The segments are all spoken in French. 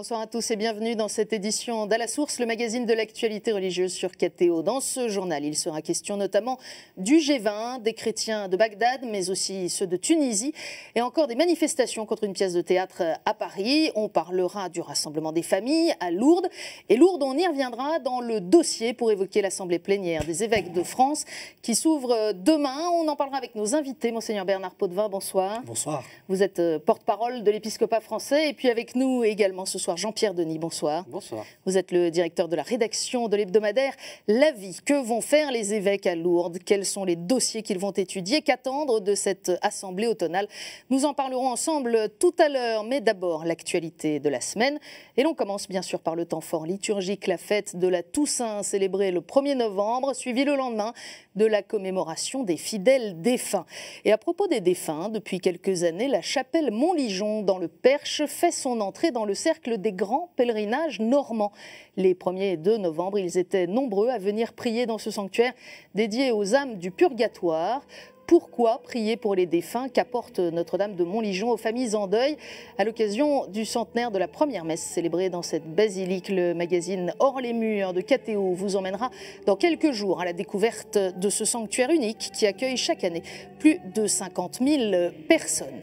Bonsoir à tous et bienvenue dans cette édition d'À la Source, le magazine de l'actualité religieuse sur KTO. Dans ce journal, il sera question notamment du G20, des chrétiens de Bagdad, mais aussi ceux de Tunisie, et encore des manifestations contre une pièce de théâtre à Paris. On parlera du rassemblement des familles à Lourdes. Et Lourdes, on y reviendra dans le dossier pour évoquer l'assemblée plénière des évêques de France qui s'ouvre demain. On en parlera avec nos invités. Monseigneur Bernard Potvin, bonsoir. Bonsoir. Vous êtes porte-parole de l'épiscopat français. Et puis avec nous également ce soir, Jean-Pierre Denis, bonsoir. Bonsoir. Vous êtes le directeur de la rédaction de l'hebdomadaire La Vie. Que vont faire les évêques à Lourdes? Quels sont les dossiers qu'ils vont étudier? Qu'attendre de cette assemblée automnale? Nous en parlerons ensemble tout à l'heure, mais d'abord l'actualité de la semaine. Et l'on commence bien sûr par le temps fort liturgique, la fête de la Toussaint, célébrée le 1er novembre, suivie le lendemain de la commémoration des fidèles défunts. Et à propos des défunts, depuis quelques années, la chapelle Montligeon dans le Perche fait son entrée dans le cercle des grands pèlerinages normands. Les 1er et 2 novembre, ils étaient nombreux à venir prier dans ce sanctuaire dédié aux âmes du purgatoire. Pourquoi prier pour les défunts? Qu'apporte Notre-Dame de Montligeon aux familles en deuil à l'occasion du centenaire de la première messe célébrée dans cette basilique? Le magazine Hors les murs de KTO vous emmènera dans quelques jours à la découverte de ce sanctuaire unique qui accueille chaque année plus de 50 000 personnes.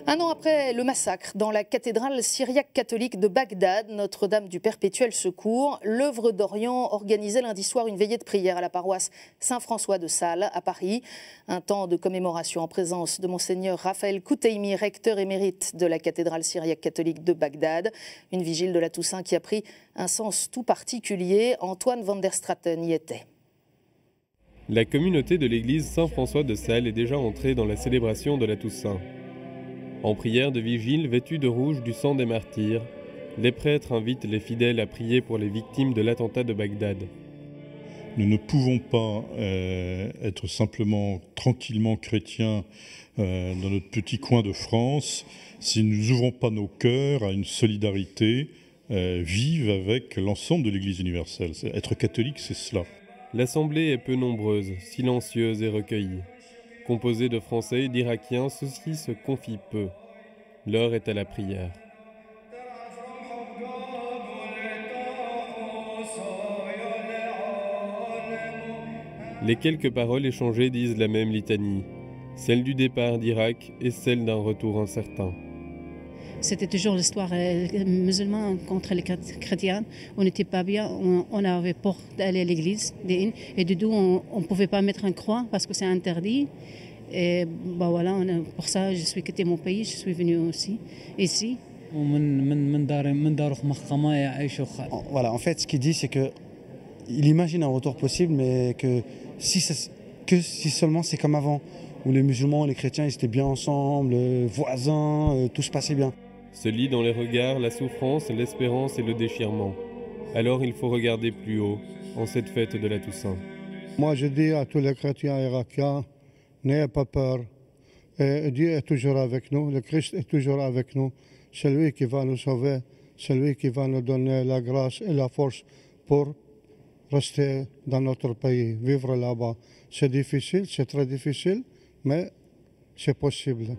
Un an après le massacre dans la cathédrale syriaque catholique de Bagdad, Notre-Dame du Perpétuel Secours, l'œuvre d'Orient organisait lundi soir une veillée de prière à la paroisse Saint-François de Sales à Paris. Un temps de commémoration en présence de Monseigneur Raphaël Kouteimi, recteur émérite de la cathédrale syriaque catholique de Bagdad. Une vigile de la Toussaint qui a pris un sens tout particulier. Antoine van der Straten y était. La communauté de l'église Saint-François de Sales est déjà entrée dans la célébration de la Toussaint. En prière de vigile vêtue de rouge du sang des martyrs, les prêtres invitent les fidèles à prier pour les victimes de l'attentat de Bagdad. Nous ne pouvons pas être simplement tranquillement chrétiens dans notre petit coin de France si nous n'ouvrons pas nos cœurs à une solidarité vive avec l'ensemble de l'Église universelle. Être catholique, c'est cela. L'assemblée est peu nombreuse, silencieuse et recueillie. Composée de Français et d'Irakiens, ceux-ci se confient peu. L'heure est à la prière. Les quelques paroles échangées disent la même litanie, celle du départ d'Irak et celle d'un retour incertain. C'était toujours l'histoire musulmane contre les chrétiens. On n'était pas bien, on avait peur d'aller à l'église. Et du coup, on ne pouvait pas mettre une croix parce que c'est interdit. Et bah voilà, pour ça, je suis quitté mon pays, je suis venu aussi ici. Voilà, en fait, ce qu'il dit, c'est qu'il imagine un retour possible, mais que si seulement c'est comme avant, où les musulmans et les chrétiens ils étaient bien ensemble, voisins, tout se passait bien. Se lit dans les regards la souffrance, l'espérance et le déchirement. Alors il faut regarder plus haut, en cette fête de la Toussaint. Moi je dis à tous les chrétiens irakiens, n'ayez pas peur. Et Dieu est toujours avec nous, le Christ est toujours avec nous. C'est lui qui va nous sauver, c'est lui qui va nous donner la grâce et la force pour rester dans notre pays, vivre là-bas. C'est difficile, c'est très difficile, mais c'est possible.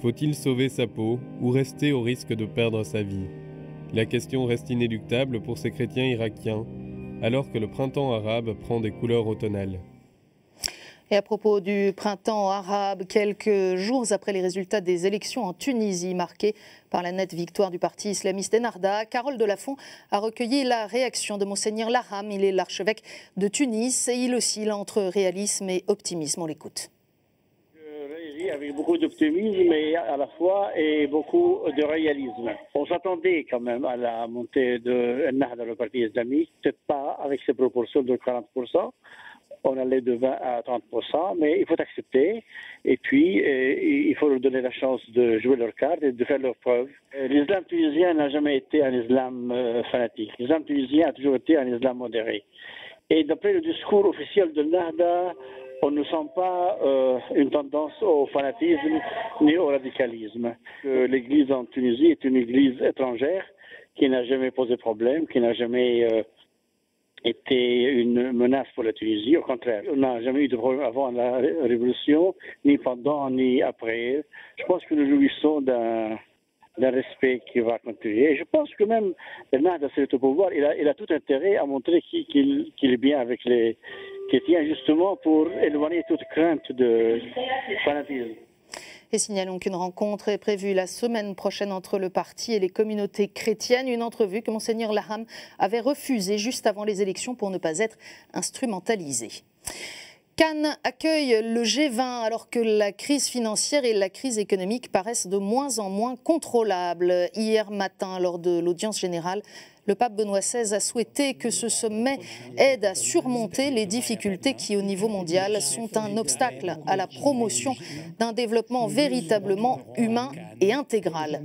Faut-il sauver sa peau ou rester au risque de perdre sa vie? La question reste inéluctable pour ces chrétiens irakiens, alors que le printemps arabe prend des couleurs automnales. Et à propos du printemps arabe, quelques jours après les résultats des élections en Tunisie, marquées par la nette victoire du parti islamiste Ennahda, Carole Delafont a recueilli la réaction de Monseigneur Laham. Il est l'archevêque de Tunis et il oscille entre réalisme et optimisme. On l'écoute. Avec beaucoup d'optimisme mais à la fois et beaucoup de réalisme. On s'attendait quand même à la montée de Ennahda, le parti islamique, peut-être pas avec ses proportions de 40%. On allait de 20 à 30%, mais il faut accepter. Et puis, il faut leur donner la chance de jouer leur carte et de faire leurs preuves. L'islam tunisien n'a jamais été un islam fanatique. L'islam tunisien a toujours été un islam modéré. Et d'après le discours officiel de Ennahda, on ne sent pas une tendance au fanatisme ni au radicalisme. L'église en Tunisie est une église étrangère qui n'a jamais posé problème, qui n'a jamais été une menace pour la Tunisie. Au contraire, on n'a jamais eu de problème avant la révolution, ni pendant, ni après. Je pense que nous jouissons d'un d'un respect qui va continuer. Et je pense que même Ennahda, s'il est au pouvoir, il a tout intérêt à montrer qu'il est bien avec les chrétiens, justement pour éloigner toute crainte de fanatisme. Et signalons qu'une rencontre est prévue la semaine prochaine entre le parti et les communautés chrétiennes. Une entrevue que Monseigneur Laham avait refusée juste avant les élections pour ne pas être instrumentalisé. Cannes accueille le G20 alors que la crise financière et la crise économique paraissent de moins en moins contrôlables. Hier matin, lors de l'audience générale, le pape Benoît XVI a souhaité que ce sommet aide à surmonter les difficultés qui, au niveau mondial, sont un obstacle à la promotion d'un développement véritablement humain et intégral.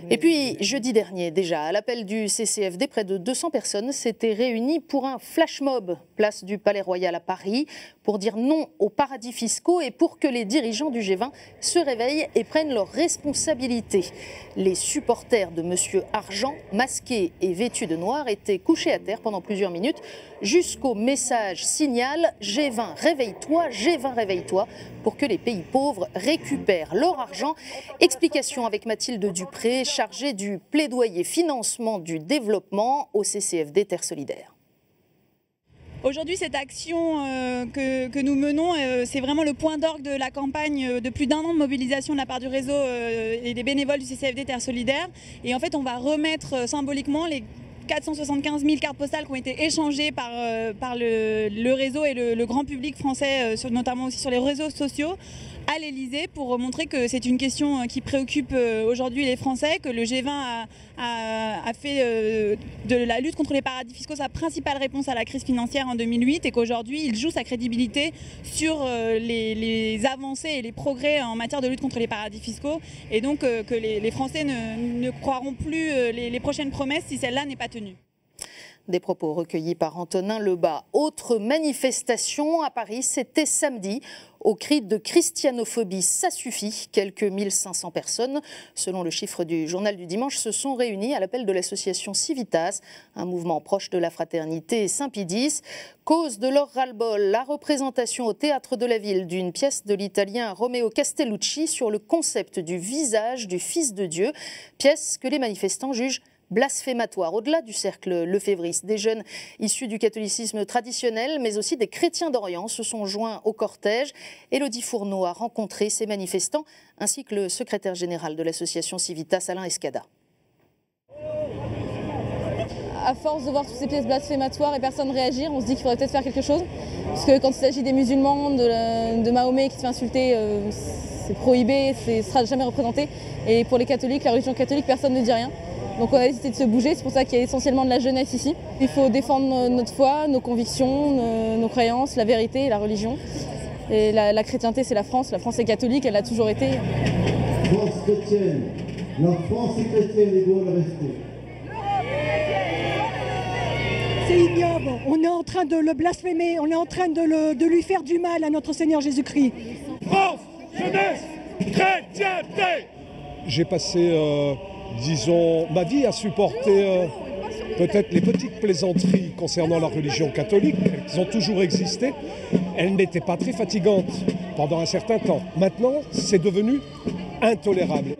Et puis, jeudi dernier, déjà, à l'appel du CCFD, près de 200 personnes s'étaient réunies pour un flash mob, place du Palais Royal à Paris, pour dire non aux paradis fiscaux et pour que les dirigeants du G20 se réveillent et prennent leurs responsabilités. Les supporters de Monsieur Argent, masqués et vêtus de noir, étaient couchés à terre pendant plusieurs minutes jusqu'au message signal « G20, réveille-toi, G20, réveille-toi » pour que les pays pauvres récupèrent leur argent. Explication avec Mathilde Dupré, chargée du plaidoyer financement du développement au CCFD Terre Solidaire. Aujourd'hui, cette action que nous menons, c'est vraiment le point d'orgue de la campagne de plus d'un an de mobilisation de la part du réseau et des bénévoles du CCFD Terre Solidaire. Et en fait, on va remettre symboliquement les 475 000 cartes postales qui ont été échangées par le réseau et le grand public français, notamment aussi sur les réseaux sociaux, à l'Elysée pour montrer que c'est une question qui préoccupe aujourd'hui les Français, que le G20 a fait de la lutte contre les paradis fiscaux sa principale réponse à la crise financière en 2008 et qu'aujourd'hui il joue sa crédibilité sur les avancées et les progrès en matière de lutte contre les paradis fiscaux et donc que les Français ne croiront plus les prochaines promesses si celle-là n'est pas tenue. Des propos recueillis par Antonin Lebas. Autre manifestation à Paris, c'était samedi. Au cri de christianophobie, ça suffit. Quelques 1500 personnes, selon le chiffre du journal du dimanche, se sont réunies à l'appel de l'association Civitas, un mouvement proche de la fraternité Saint-Pie-X. Cause de leur ras-le-bol, la représentation au Théâtre de la Ville d'une pièce de l'italien Romeo Castellucci sur le concept du visage du Fils de Dieu, pièce que les manifestants jugent blasphématoire. Au-delà du cercle lefévriste, des jeunes issus du catholicisme traditionnel, mais aussi des chrétiens d'Orient se sont joints au cortège. Élodie Fourneau a rencontré ces manifestants, ainsi que le secrétaire général de l'association Civitas, Alain Escada. À force de voir toutes ces pièces blasphématoires et personne réagir, on se dit qu'il faudrait peut-être faire quelque chose. Parce que quand il s'agit des musulmans, de Mahomet qui se fait insulter, c'est prohibé, ce ne sera jamais représenté. Et pour les catholiques, la religion catholique, personne ne dit rien. Donc on a décidé de se bouger, c'est pour ça qu'il y a essentiellement de la jeunesse ici. Il faut défendre notre foi, nos convictions, nos croyances, la vérité et la religion. Et la chrétienté, c'est la France est catholique, elle l'a toujours été. France chrétienne, la France est chrétienne et doit le rester. C'est ignoble, on est en train de le blasphémer, on est en train de lui faire du mal à notre Seigneur Jésus-Christ. France, jeunesse, chrétienté. J'ai passé... disons, ma vie à supporter peut-être les petites plaisanteries concernant la religion catholique. Elles ont toujours existé. Elles n'étaient pas très fatigantes pendant un certain temps. Maintenant, c'est devenu intolérable.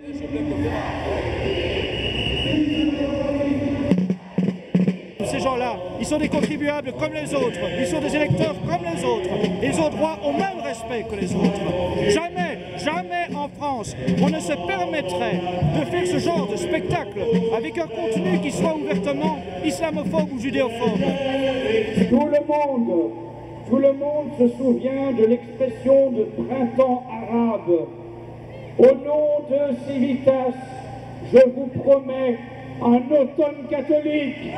Ces gens-là, ils sont des contribuables comme les autres. Ils sont des électeurs comme les autres. Ils ont droit au même respect que les autres. Jamais en France, on ne se permettrait de faire ce genre de spectacle avec un contenu qui soit ouvertement islamophobe ou judéophobe. Tout le monde se souvient de l'expression de printemps arabe. Au nom de Civitas, je vous promets un automne catholique.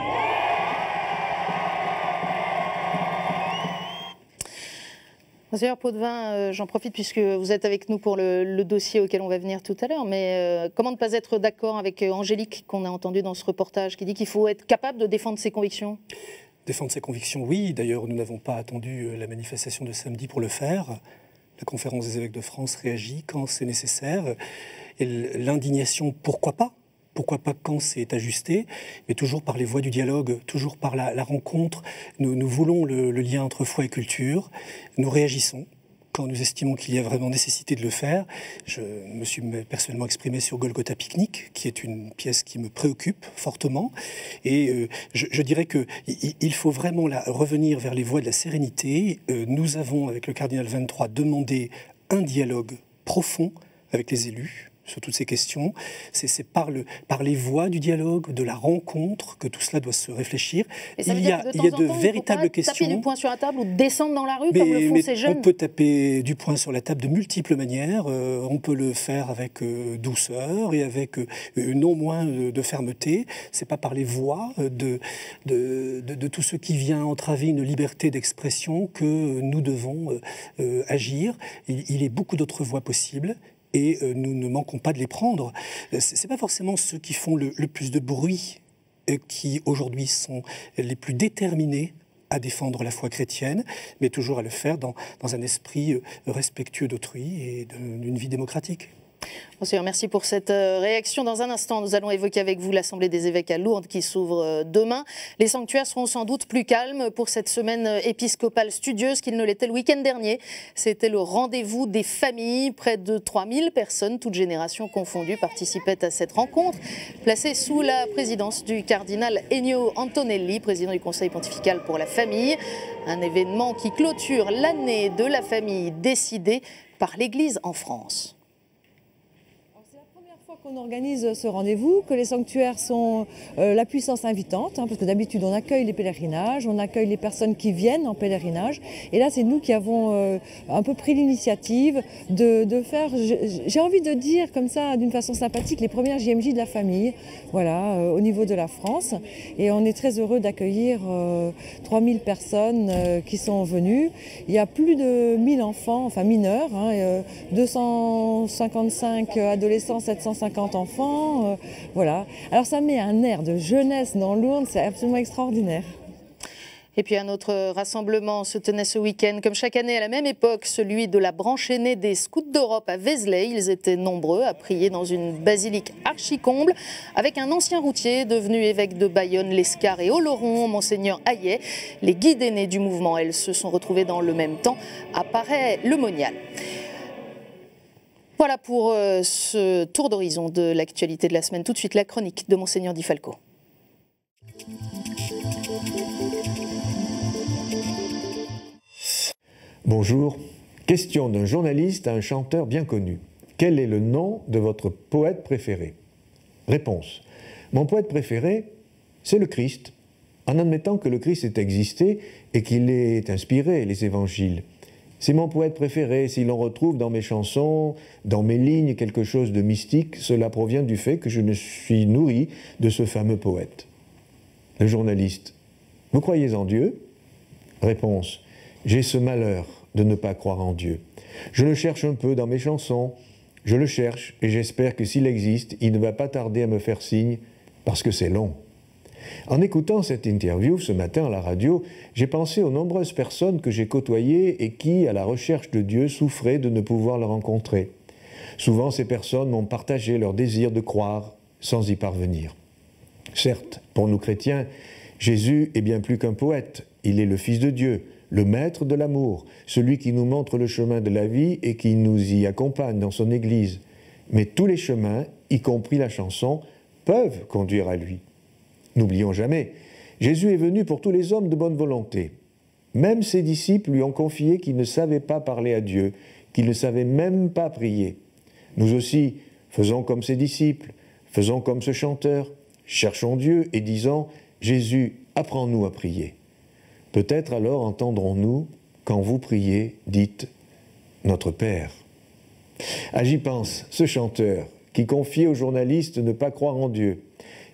Monseigneur Potvin, j'en profite puisque vous êtes avec nous pour le dossier auquel on va venir tout à l'heure, mais comment ne pas être d'accord avec Angélique qu'on a entendu dans ce reportage qui dit qu'il faut être capable de défendre ses convictions? Défendre ses convictions, oui. D'ailleurs, nous n'avons pas attendu la manifestation de samedi pour le faire. La conférence des évêques de France réagit quand c'est nécessaire. Et l'indignation, pourquoi pas? Pourquoi pas quand c'est ajusté, mais toujours par les voies du dialogue, toujours par la rencontre. Nous voulons le lien entre foi et culture. Nous réagissons quand nous estimons qu'il y a vraiment nécessité de le faire. Je me suis personnellement exprimé sur Golgotha Picnic, qui est une pièce qui me préoccupe fortement. Et je dirais qu'il faut vraiment revenir vers les voies de la sérénité. Nous avons, avec le cardinal 23, demandé un dialogue profond avec les élus sur toutes ces questions. C'est par les voies du dialogue, de la rencontre, que tout cela doit se réfléchir. Il y a de véritables questions. Taper du poing sur la table ou descendre dans la rue comme le font ces jeunes. On peut taper du poing sur la table de multiples manières. On peut le faire avec douceur et avec non moins de fermeté. C'est pas par les voies de tout ce qui vient entraver une liberté d'expression que nous devons agir. Il est beaucoup d'autres voies possibles. Et nous ne manquons pas de les prendre. Ce n'est pas forcément ceux qui font le plus de bruit qui, aujourd'hui, sont les plus déterminés à défendre la foi chrétienne, mais toujours à le faire dans un esprit respectueux d'autrui et d'une vie démocratique. Monseigneur, merci pour cette réaction. Dans un instant, nous allons évoquer avec vous l'Assemblée des évêques à Lourdes qui s'ouvre demain. Les sanctuaires seront sans doute plus calmes pour cette semaine épiscopale studieuse qu'ils ne l'étaient le week-end dernier. C'était le rendez-vous des familles. Près de 3000 personnes, toutes générations confondues, participaient à cette rencontre, placée sous la présidence du cardinal Ennio Antonelli, président du Conseil pontifical pour la famille. Un événement qui clôture l'année de la famille décidée par l'Église en France. On organise ce rendez-vous, que les sanctuaires sont la puissance invitante, parce que d'habitude on accueille les pèlerinages, on accueille les personnes qui viennent en pèlerinage, et là c'est nous qui avons un peu pris l'initiative de faire, j'ai envie de dire comme ça d'une façon sympathique, les premières JMJ de la famille, voilà, au niveau de la France, et on est très heureux d'accueillir 3000 personnes qui sont venues. Il y a plus de 1000 enfants, enfin mineurs, 255 adolescents, 750 enfants, voilà. Alors ça met un air de jeunesse dans Lourdes, c'est absolument extraordinaire. Et puis un autre rassemblement se tenait ce week-end, comme chaque année à la même époque, celui de la branche aînée des Scouts d'Europe à Vézelay. Ils étaient nombreux à prier dans une basilique archi-comble, avec un ancien routier devenu évêque de Bayonne, l'Escar et Oloron, Monseigneur Hayet. Les guides aînés du mouvement, elles, se sont retrouvés dans le même temps à Paray-le-Monial. Voilà pour ce tour d'horizon de l'actualité de la semaine. Tout de suite, la chronique de Monseigneur Di Falco. Bonjour. Question d'un journaliste à un chanteur bien connu. Quel est le nom de votre poète préféré? Réponse. Mon poète préféré, c'est le Christ, en admettant que le Christ ait existé et qu'il ait inspiré les évangiles. C'est mon poète préféré. Si l'on retrouve dans mes chansons, dans mes lignes, quelque chose de mystique, cela provient du fait que je me suis nourri de ce fameux poète. Le journaliste. Vous croyez en Dieu? Réponse. J'ai ce malheur de ne pas croire en Dieu. Je le cherche un peu dans mes chansons. Je le cherche et j'espère que s'il existe, il ne va pas tarder à me faire signe parce que c'est long. En écoutant cette interview ce matin à la radio, j'ai pensé aux nombreuses personnes que j'ai côtoyées et qui, à la recherche de Dieu, souffraient de ne pouvoir le rencontrer. Souvent, ces personnes m'ont partagé leur désir de croire sans y parvenir. Certes, pour nous chrétiens, Jésus est bien plus qu'un poète. Il est le Fils de Dieu, le Maître de l'amour, celui qui nous montre le chemin de la vie et qui nous y accompagne dans son Église. Mais tous les chemins, y compris la chanson, peuvent conduire à lui. N'oublions jamais, Jésus est venu pour tous les hommes de bonne volonté. Même ses disciples lui ont confié qu'ils ne savaient pas parler à Dieu, qu'ils ne savaient même pas prier. Nous aussi, faisons comme ses disciples, faisons comme ce chanteur, cherchons Dieu et disons « Jésus, apprends-nous à prier ». Peut-être alors entendrons-nous, quand vous priez, dites « Notre Père ». Ah, j'y pense, ce chanteur qui confiait aux journalistes de ne pas croire en Dieu.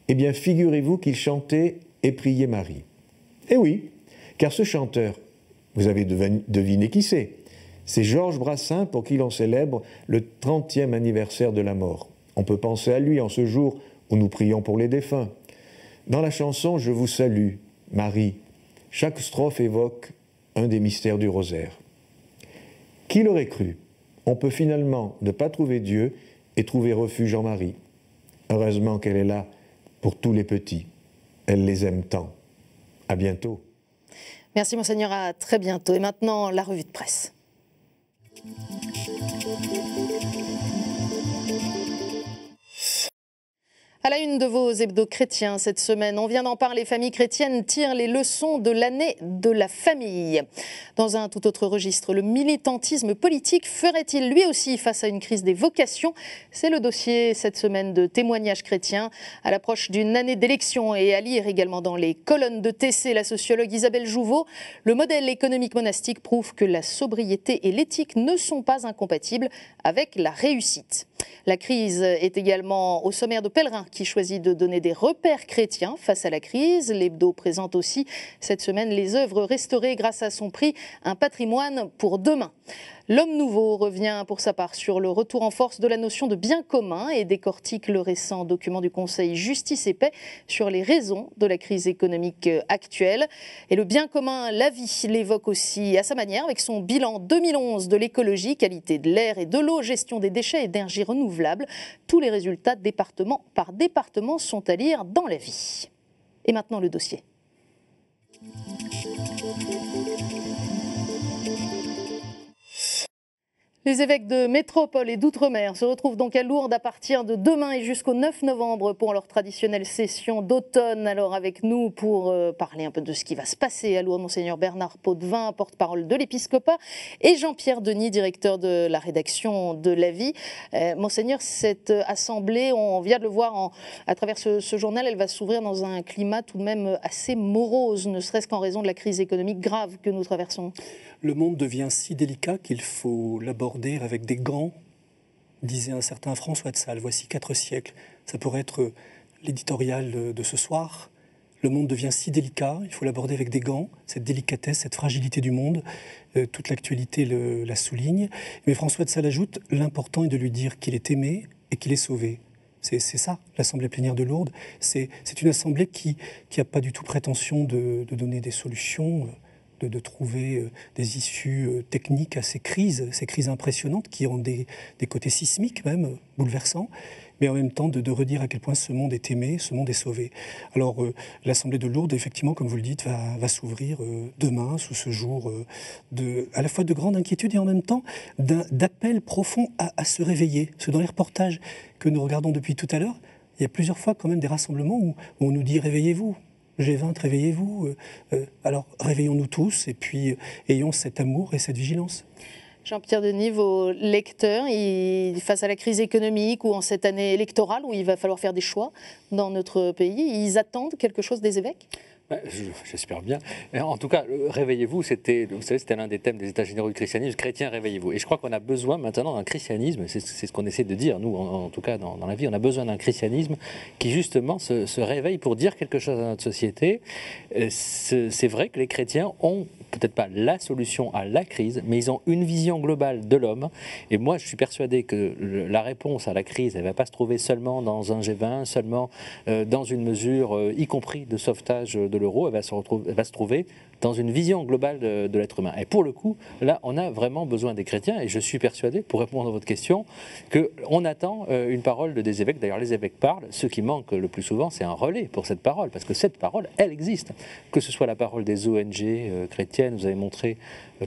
Eh bien, figurez-vous qu'il chantait et priait Marie. Eh oui, car ce chanteur, vous avez deviné qui c'est Georges Brassens pour qui l'on célèbre le 30e anniversaire de la mort. On peut penser à lui en ce jour où nous prions pour les défunts. Dans la chanson « Je vous salue, Marie », chaque strophe évoque un des mystères du rosaire. Qui l'aurait cru? On peut finalement ne pas trouver Dieu et trouver refuge en Marie. Heureusement qu'elle est là pour tous les petits. Elle les aime tant. À bientôt. Merci Monseigneur, à très bientôt. Et maintenant, la revue de presse. À la une de vos hebdos chrétiens cette semaine, on vient d'en parler, familles chrétiennes tirent les leçons de l'année de la famille. Dans un tout autre registre, le militantisme politique ferait-il lui aussi face à une crise des vocations? C'est le dossier cette semaine de témoignages chrétiens à l'approche d'une année d'élection et à lire également dans les colonnes de TC, la sociologue Isabelle Jouveau. Le modèle économique monastique prouve que la sobriété et l'éthique ne sont pas incompatibles avec la réussite. La crise est également au sommaire de Pèlerin qui choisit de donner des repères chrétiens face à la crise. L'hebdo présente aussi cette semaine les œuvres restaurées grâce à son prix Un patrimoine pour demain. L'Homme Nouveau revient pour sa part sur le retour en force de la notion de bien commun et décortique le récent document du Conseil Justice et Paix sur les raisons de la crise économique actuelle. Et le bien commun, la vie, l'évoque aussi à sa manière avec son bilan 2011 de l'écologie, qualité de l'air et de l'eau, gestion des déchets et d'énergie renouvelable. Tous les résultats département par département sont à lire dans La Vie. Et maintenant le dossier. Les évêques de métropole et d'outre-mer se retrouvent donc à Lourdes à partir de demain et jusqu'au 9 novembre pour leur traditionnelle session d'automne. Alors avec nous pour parler un peu de ce qui va se passer à Lourdes, Monseigneur Bernard Potvin, porte-parole de l'épiscopat, et Jean-Pierre Denis, directeur de la rédaction de La Vie. Monseigneur, cette assemblée, on vient de le voir à travers ce journal, elle va s'ouvrir dans un climat tout de même assez morose, ne serait-ce qu'en raison de la crise économique grave que nous traversons. Le monde devient si délicat qu'il faut l'aborder avec des gants, disait un certain François de Sales, voici 4 siècles. Ça pourrait être l'éditorial de ce soir. Le monde devient si délicat, il faut l'aborder avec des gants, cette délicatesse, cette fragilité du monde. Toute l'actualité la souligne. Mais François de Sales ajoute, l'important est de lui dire qu'il est aimé et qu'il est sauvé. C'est ça, l'Assemblée plénière de Lourdes. C'est une assemblée qui n'a pas du tout prétention de donner des solutions, de trouver des issues techniques à ces crises impressionnantes qui ont des côtés sismiques même, bouleversants, mais en même temps de redire à quel point ce monde est aimé, ce monde est sauvé. Alors l'Assemblée de Lourdes, effectivement, comme vous le dites, va s'ouvrir demain, sous ce jour à la fois de grande inquiétude et en même temps d'appel profond à se réveiller. Parce que dans les reportages que nous regardons depuis tout à l'heure, il y a plusieurs fois quand même des rassemblements où on nous dit « réveillez-vous ». G20, réveillez-vous. Alors, réveillons-nous tous et puis ayons cet amour et cette vigilance. Jean-Pierre Denis, vos lecteurs, face à la crise économique ou en cette année électorale où il va falloir faire des choix dans notre pays, ils attendent quelque chose des évêques ? J'espère bien. En tout cas, réveillez-vous, c'était l'un des thèmes des États généraux du christianisme, chrétien, réveillez-vous. Et je crois qu'on a besoin maintenant d'un christianisme, c'est ce qu'on essaie de dire, nous, en tout cas dans La Vie, on a besoin d'un christianisme qui justement se réveille pour dire quelque chose à notre société. C'est vrai que les chrétiens ont peut-être pas la solution à la crise, mais ils ont une vision globale de l'homme. Et moi, je suis persuadé que la réponse à la crise, elle ne va pas se trouver seulement dans un G20, seulement dans une mesure, y compris de sauvetage de l'euro, elle va se trouver dans une vision globale de l'être humain. Et pour le coup, là, on a vraiment besoin des chrétiens, et je suis persuadé, pour répondre à votre question, qu'on attend une parole des évêques. D'ailleurs, les évêques parlent. Ce qui manque le plus souvent, c'est un relais pour cette parole, parce que cette parole, elle existe. Que ce soit la parole des ONG chrétiennes, vous avez montré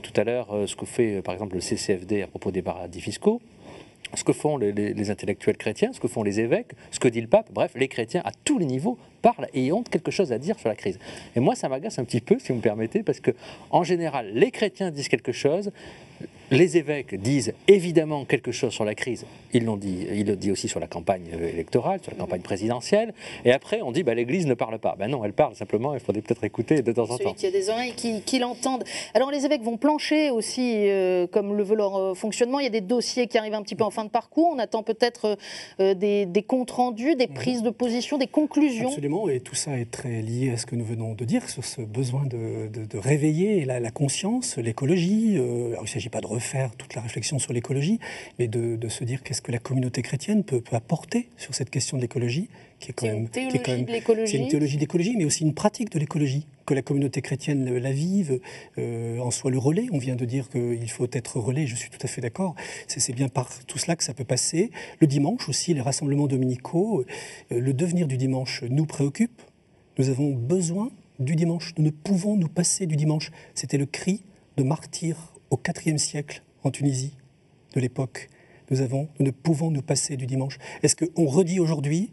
tout à l'heure ce que fait, par exemple, le CCFD à propos des paradis fiscaux, ce que font les intellectuels chrétiens, ce que font les évêques, ce que dit le pape, bref, les chrétiens à tous les niveaux parlent et ont quelque chose à dire sur la crise. Et moi, ça m'agace un petit peu, si vous me permettez, parce que en général, les chrétiens disent quelque chose, les évêques disent évidemment quelque chose sur la crise, ils le disent aussi sur la campagne électorale, sur la campagne présidentielle, et après on dit l'Église ne parle pas. Non, elle parle simplement, il faudrait peut-être écouter de temps en temps. Celui qui a des oreilles qui l'entendent. Alors les évêques vont plancher aussi, comme le veut leur fonctionnement, il y a des dossiers qui arrivent un petit peu en fin de parcours, on attend peut-être des comptes rendus, des prises de position, des conclusions. Absolument, et tout ça est très lié à ce que nous venons de dire, sur ce besoin de réveiller la conscience, l'écologie. Alors il ne s'agit pas de refaire toute la réflexion sur l'écologie, mais de se dire qu'est-ce que la communauté chrétienne peut apporter sur cette question de l'écologie, qui est quand même... C'est une théologie de l'écologie, mais aussi une pratique de l'écologie. Que la communauté chrétienne la vive, en soit le relais. On vient de dire qu'il faut être relais, je suis tout à fait d'accord. C'est bien par tout cela que ça peut passer. Le dimanche aussi, les rassemblements dominicaux, le devenir du dimanche nous préoccupe. Nous avons besoin du dimanche. Nous ne pouvons nous passer du dimanche. C'était le cri de martyrs au IVe siècle en Tunisie. de l'époque. Nous ne pouvons nous passer du dimanche. Est-ce qu'on redit aujourd'hui,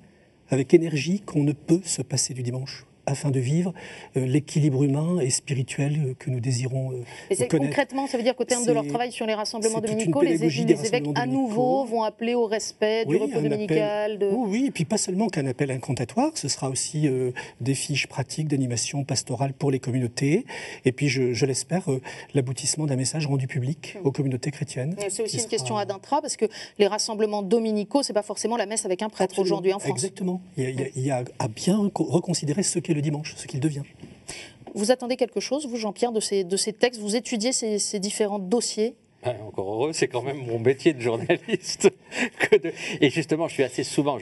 avec énergie, qu'on ne peut se passer du dimanche afin de vivre l'équilibre humain et spirituel que nous désirons connaître. Concrètement, ça veut dire qu'au terme de leur travail sur les rassemblements dominicaux, les évêques à nouveau vont appeler au respect du repos dominical. Oui, et puis pas seulement qu'un appel incantatoire, ce sera aussi des fiches pratiques d'animation pastorale pour les communautés, et puis je l'espère, l'aboutissement d'un message rendu public aux communautés chrétiennes. C'est aussi une question ad intra, parce que les rassemblements dominicaux, c'est pas forcément la messe avec un prêtre aujourd'hui en France. Exactement. Il y a à bien reconsidérer ce qu'est le dimanche, ce qu'il devient. Vous attendez quelque chose, vous, Jean-Pierre, de ces textes? Vous étudiez ces différents dossiers? Encore heureux, c'est quand même mon métier de journaliste. Et justement, je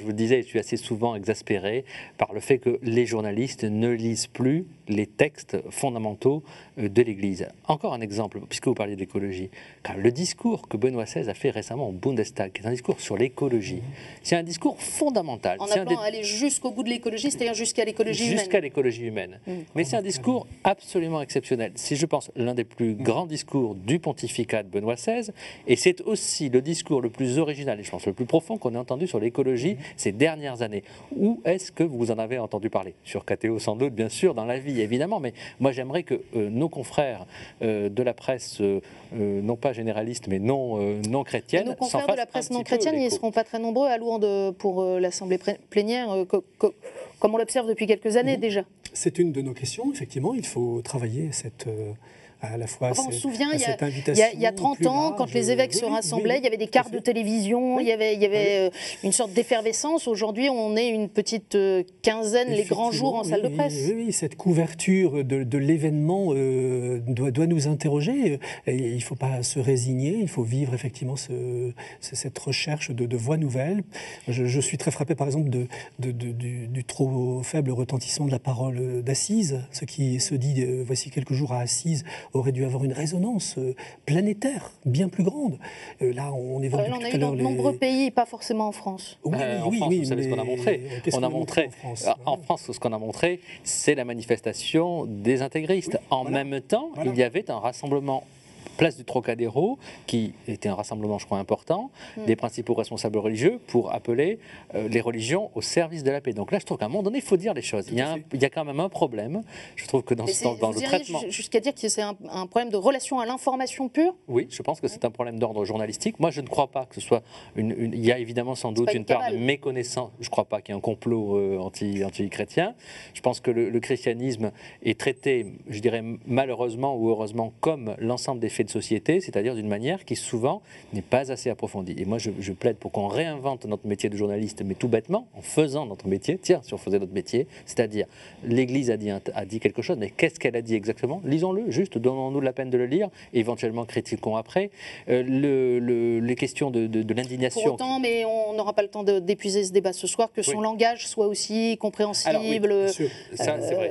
vous le disais, je suis assez souvent exaspéré par le fait que les journalistes ne lisent plus les textes fondamentaux de l'Église. Encore un exemple, puisque vous parliez d'écologie. Le discours que Benoît XVI a fait récemment au Bundestag, qui est un discours sur l'écologie, c'est un discours fondamental. En appelant à aller jusqu'au bout de l'écologie, c'est-à-dire jusqu'à l'écologie humaine. Jusqu'à l'écologie humaine. Mais c'est un discours absolument exceptionnel. C'est, je pense, l'un des plus grands discours du pontificat de Benoît XVI, et c'est aussi le discours le plus original et je pense le plus profond qu'on ait entendu sur l'écologie ces dernières années. Où est-ce que vous en avez entendu parler? Sur KTO sans doute, bien sûr, dans la vie évidemment, mais moi j'aimerais que nos confrères de la presse, non pas généraliste mais non chrétienne, nos confrères de la presse non chrétienne, ils ne seront pas très nombreux à Lourdes pour l'assemblée plénière, comme on l'observe depuis quelques années déjà. C'est une de nos questions, effectivement, il faut travailler à la fois on se souvient, cette invitation. Il y a 30 ans, quand les évêques se rassemblaient, il y avait des cartes de télévision, il y avait une sorte d'effervescence. Aujourd'hui, on est une petite quinzaine les grands jours en salle de presse. Oui, cette couverture de l'événement doit nous interroger. Et il ne faut pas se résigner, il faut vivre effectivement cette recherche de voix nouvelles. Je suis très frappé, par exemple, du trop faible retentissement de la parole d'Assise. Ce qui se dit voici quelques jours à Assise aurait dû avoir une résonance planétaire bien plus grande. Là, on évoque on a eu dans de nombreux pays, pas forcément en France. En France, vous savez ce qu'on a montré. En France, ce qu'on a montré, c'est la manifestation des intégristes. En même temps, il y avait un rassemblement place du Trocadéro, qui était un rassemblement, je crois, important, des principaux responsables religieux pour appeler les religions au service de la paix. Donc là, je trouve qu'à un moment donné, il faut dire les choses. Il y a quand même un problème. Je trouve que dans le traitement... Jusqu'à dire que c'est un problème de relation à l'information pure? Oui, je pense que c'est un problème d'ordre journalistique. Moi, je ne crois pas que ce soit... Il y a évidemment sans doute une part de méconnaissance. Je ne crois pas qu'il y ait un complot anti-chrétien. Je pense que le christianisme est traité, je dirais malheureusement ou heureusement, comme l'ensemble des faits de société, c'est-à-dire d'une manière qui souvent n'est pas assez approfondie. Et moi, je plaide pour qu'on réinvente notre métier de journaliste, mais tout bêtement, en faisant notre métier. Tiens, si on faisait notre métier, c'est-à-dire l'Église a dit quelque chose, mais qu'est-ce qu'elle a dit exactement? Lisons-le, juste, donnons-nous la peine de le lire, et éventuellement critiquons après. Les questions de l'indignation... Pour autant, mais on n'aura pas le temps d'épuiser ce débat ce soir, que son langage soit aussi compréhensible,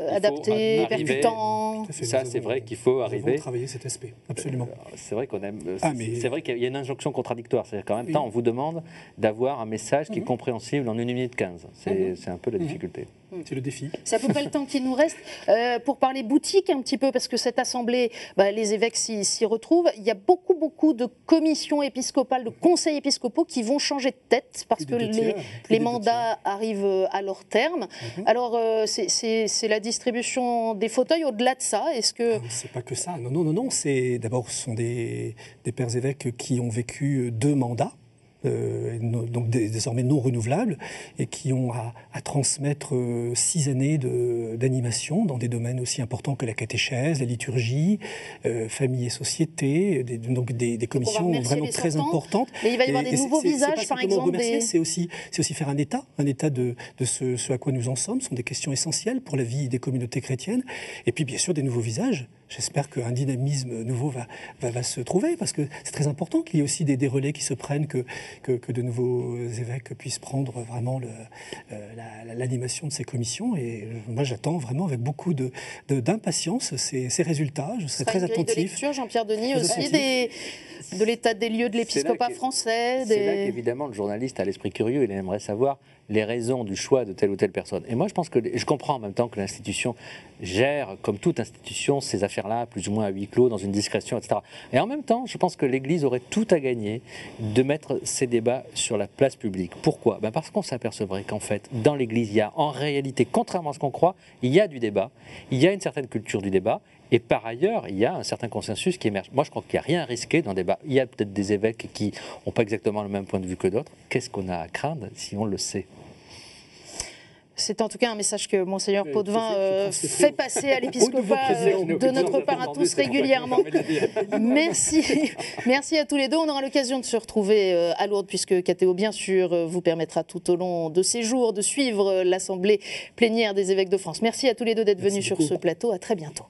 adapté, percutant. Ça, c'est vrai qu'il faut arriver... Nous devons travailler cet aspect, absolument. C'est vrai qu'on aime. C'est vrai qu'il y a une injonction contradictoire. C'est-à-dire qu'en même temps, on vous demande d'avoir un message qui est compréhensible en 1 minute 15. C'est un peu la difficulté. C'est le défi. C'est à peu près le temps qu'il nous reste. Pour parler boutique un petit peu, parce que cette assemblée, les évêques s'y retrouvent, il y a beaucoup de commissions épiscopales, de conseils épiscopaux qui vont changer de tête parce que les mandats arrivent à leur terme. Alors, c'est la distribution des fauteuils. Au-delà de ça, est-ce que... c'est pas que ça. Non. D'abord, ce sont des pères évêques qui ont vécu 2 mandats. Donc désormais non renouvelables, et qui ont à transmettre 6 années d'animation dans des domaines aussi importants que la catéchèse, la liturgie, famille et société, donc des commissions vraiment très importantes. Mais il va y avoir des nouveaux visages, par exemple. C'est aussi faire un état de ce à quoi nous en sommes. Ce sont des questions essentielles pour la vie des communautés chrétiennes. Et puis bien sûr des nouveaux visages. J'espère qu'un dynamisme nouveau va se trouver, parce que c'est très important qu'il y ait aussi des relais qui se prennent, que de nouveaux évêques puissent prendre vraiment l'animation de ces commissions. Et moi, j'attends vraiment avec beaucoup d'impatience ces résultats. Je serai très attentif. De lecture, Jean-Pierre Denis aussi, De l'état des lieux de l'épiscopat français. C'est là qu'évidemment le journaliste a l'esprit curieux, il aimerait savoir les raisons du choix de telle ou telle personne. Et moi je pense que, je comprends en même temps que l'institution gère, comme toute institution, ces affaires-là, plus ou moins à huis clos, dans une discrétion, etc. Et en même temps, je pense que l'Église aurait tout à gagner de mettre ces débats sur la place publique. Pourquoi? Parce qu'on s'apercevrait qu'en fait, dans l'Église, il y a en réalité, contrairement à ce qu'on croit, il y a du débat, il y a une certaine culture du débat, et par ailleurs, il y a un certain consensus qui émerge. Moi, je crois qu'il n'y a rien à risquer dans le débat. Il y a peut-être des évêques qui n'ont pas exactement le même point de vue que d'autres. Qu'est-ce qu'on a à craindre si on le sait? C'est en tout cas un message que Monseigneur Potvin fait passer à l'épiscopat de notre part à tous régulièrement. Merci à tous les deux. On aura l'occasion de se retrouver à Lourdes puisque Kathéo, bien sûr, vous permettra tout au long de ces jours de suivre l'Assemblée plénière des évêques de France. Merci à tous les deux d'être venus sur ce plateau. À très bientôt.